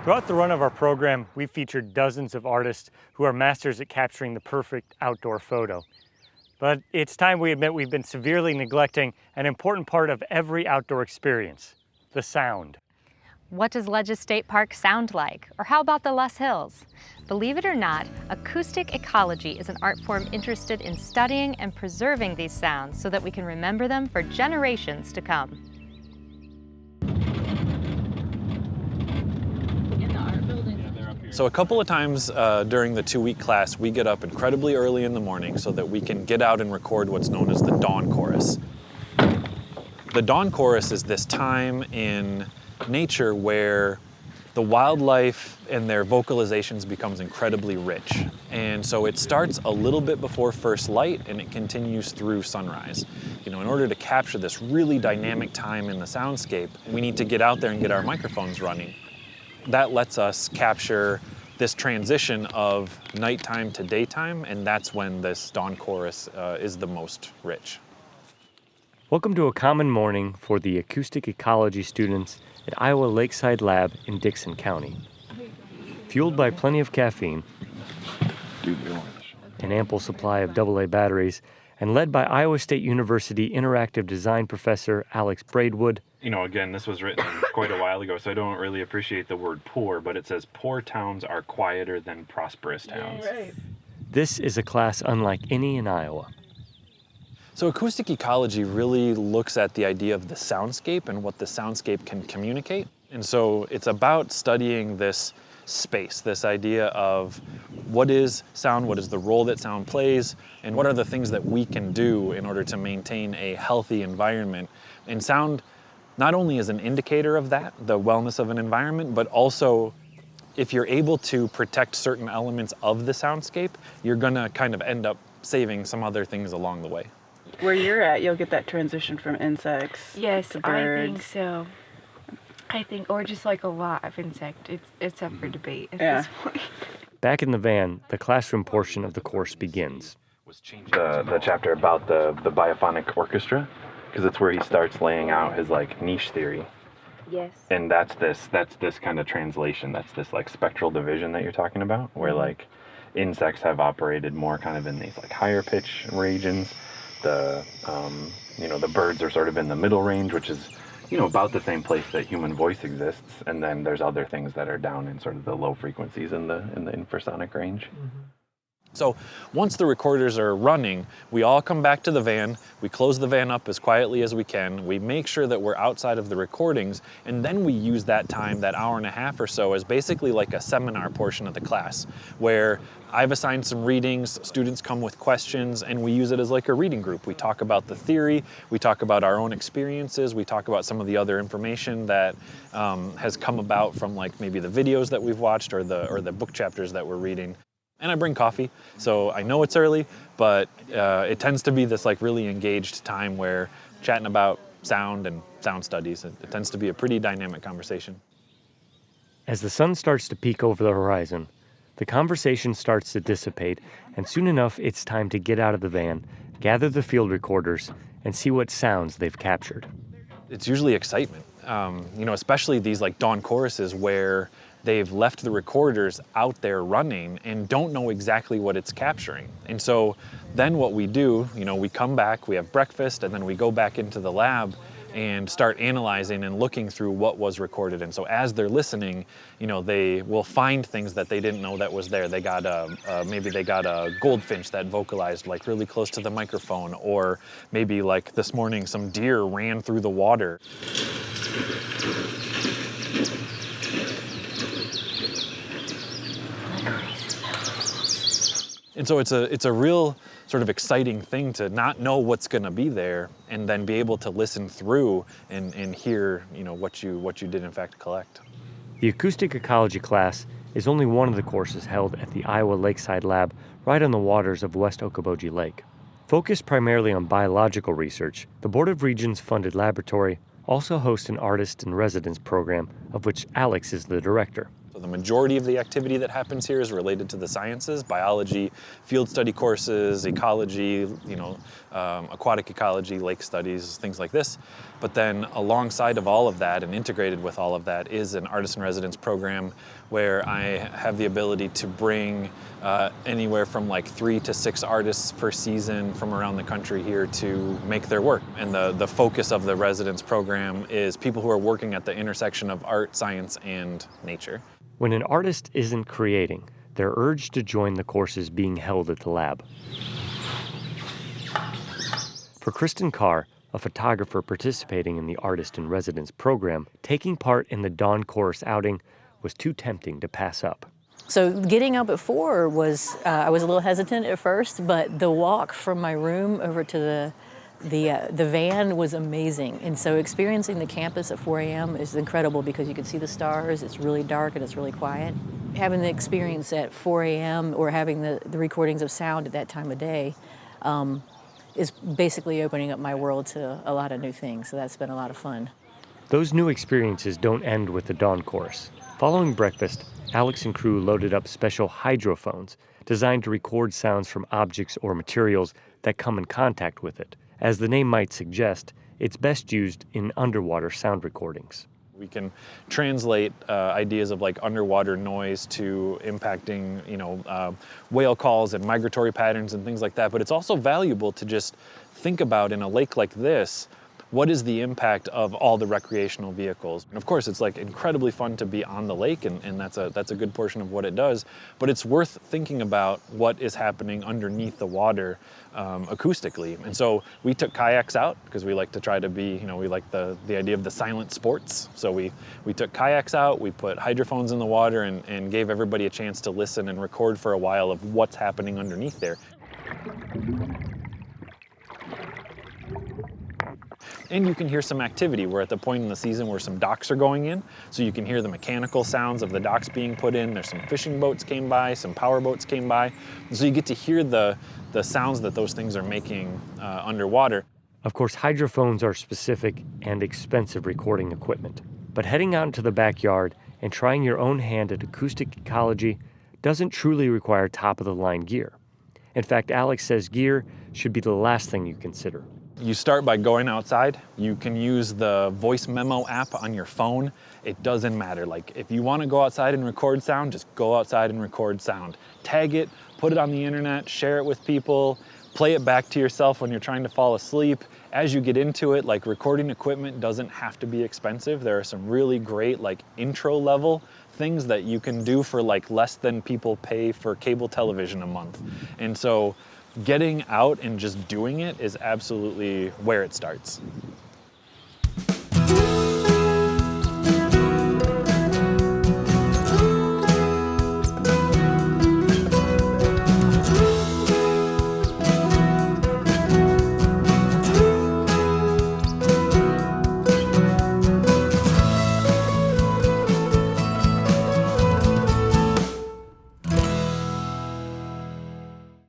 Throughout the run of our program, we've featured dozens of artists who are masters at capturing the perfect outdoor photo. But it's time we admit we've been severely neglecting an important part of every outdoor experience, the sound. What does Ledges State Park sound like? Or how about the Les Hills? Believe it or not, acoustic ecology is an art form interested in studying and preserving these sounds so that we can remember them for generations to come. So a couple of times during the 2-week class, we get up incredibly early in the morning so that we can get out and record what's known as the dawn chorus. The dawn chorus is this time in nature where the wildlife and their vocalizations becomes incredibly rich. And so it starts a little bit before first light and it continues through sunrise. In order to capture this really dynamic time in the soundscape, we need to get out there and get our microphones running. That lets us capture this transition of nighttime to daytime, and that's when this dawn chorus is the most rich. Welcome to a common morning for the Acoustic Ecology students at Iowa Lakeside Lab in Dixon County. Fueled by plenty of caffeine, an ample supply of AA batteries, and led by Iowa State University interactive design professor Alex Braidwood. Again, this was written quite a while ago, so I don't really appreciate the word poor, but it says poor towns are quieter than prosperous towns. Yeah, right. This is a class unlike any in Iowa. So acoustic ecology really looks at the idea of the soundscape and what the soundscape can communicate. And so it's about studying this space, this idea of what is sound, what is the role that sound plays, and what are the things that we can do in order to maintain a healthy environment. And sound not only is an indicator of that, the wellness of an environment, but also if you're able to protect certain elements of the soundscape, you're gonna kind of end up saving some other things along the way. Where you're at, you'll get that transition from insects Yes, to I birds. think so. Or just like a lot of insect. It's up for debate at Yeah. this point. Back in the van, the classroom portion of the course begins. The chapter about the biophonic orchestra, because it's where he starts laying out his niche theory. Yes. And that's this kind of translation, that's this spectral division that you're talking about, where insects have operated more kind of in these higher pitch regions. The the birds are sort of in the middle range, which is about the same place that human voice exists, and then there's other things that are down in sort of the low frequencies in the infrasonic range. So once the recorders are running, we all come back to the van, we close the van up as quietly as we can, we make sure that we're outside of the recordings, and then we use that time, that hour and a half or so, as basically like a seminar portion of the class, where I've assigned some readings, students come with questions, and we use it as like a reading group. We talk about the theory, we talk about our own experiences, we talk about some of the other information that has come about from maybe the videos that we've watched or the book chapters that we're reading. And I bring coffee, so I know it's early, but it tends to be this really engaged time where chatting about sound and sound studies, it tends to be a pretty dynamic conversation. As the sun starts to peek over the horizon, the conversation starts to dissipate, and soon enough it's time to get out of the van, gather the field recorders, and see what sounds they've captured. It's usually excitement, especially these dawn choruses where they've left the recorders out there running and don't know exactly what it's capturing. And so then what we do, we come back, we have breakfast, and then we go back into the lab and start analyzing and looking through what was recorded. And so as they're listening, they will find things that they didn't know that was there. They got maybe they got a goldfinch that vocalized really close to the microphone, or maybe this morning some deer ran through the water. And so it's a real sort of exciting thing to not know what's going to be there and then be able to listen through and hear what you did in fact collect. The Acoustic Ecology class is only one of the courses held at the Iowa Lakeside Lab right on the waters of West Okoboji Lake. Focused primarily on biological research, the Board of Regents funded laboratory also hosts an artist in residence program of which Alex is the director. So the majority of the activity that happens here is related to the sciences, biology, field study courses, ecology, aquatic ecology, lake studies, things like this. But then alongside of all of that and integrated with all of that is an artist in residence program where I have the ability to bring anywhere from like 3 to 6 artists per season from around the country here to make their work. And the focus of the residence program is people who are working at the intersection of art, science, and nature. When an artist isn't creating, they're urged to join the courses being held at the lab. For Kristen Carr, a photographer participating in the Artist in Residence program, taking part in the Dawn Course outing was too tempting to pass up. So getting up at 4 was, I was a little hesitant at first, but the walk from my room over to the van was amazing. And so experiencing the campus at 4 a.m. is incredible because you can see the stars, it's really dark and it's really quiet. Having the experience at 4 a.m. or having the recordings of sound at that time of day is basically opening up my world to a lot of new things. So that's been a lot of fun. Those new experiences don't end with the Dawn Course. Following breakfast, Alex and crew loaded up special hydrophones designed to record sounds from objects or materials that come in contact with it. As the name might suggest, it's best used in underwater sound recordings. We can translate ideas of like underwater noise to impacting, whale calls and migratory patterns and things like that. But it's also valuable to just think about in a lake like this, what is the impact of all the recreational vehicles? And of course, it's like incredibly fun to be on the lake, and that's a good portion of what it does. But it's worth thinking about what is happening underneath the water acoustically. And so we took kayaks out because we like to try to be, we like the idea of the silent sports. So we took kayaks out, we put hydrophones in the water and gave everybody a chance to listen and record for a while of what's happening underneath there. And you can hear some activity. We're at the point in the season where some docks are going in, so you can hear the mechanical sounds of the docks being put in. There's some fishing boats came by, some power boats came by, and so you get to hear the sounds that those things are making underwater. Of course, hydrophones are specific and expensive recording equipment, but heading out into the backyard and trying your own hand at acoustic ecology doesn't truly require top-of-the-line gear. In fact, Alex says gear should be the last thing you consider. You start by going outside. You can use the voice memo app on your phone. It doesn't matter. Like if you want to go outside and record sound, just go outside and record sound. Tag it, put it on the internet, share it with people, play it back to yourself when you're trying to fall asleep. As you get into it, like recording equipment doesn't have to be expensive. There are some really great like intro level things that you can do for like less than people pay for cable television a month. And so getting out and just doing it is absolutely where it starts.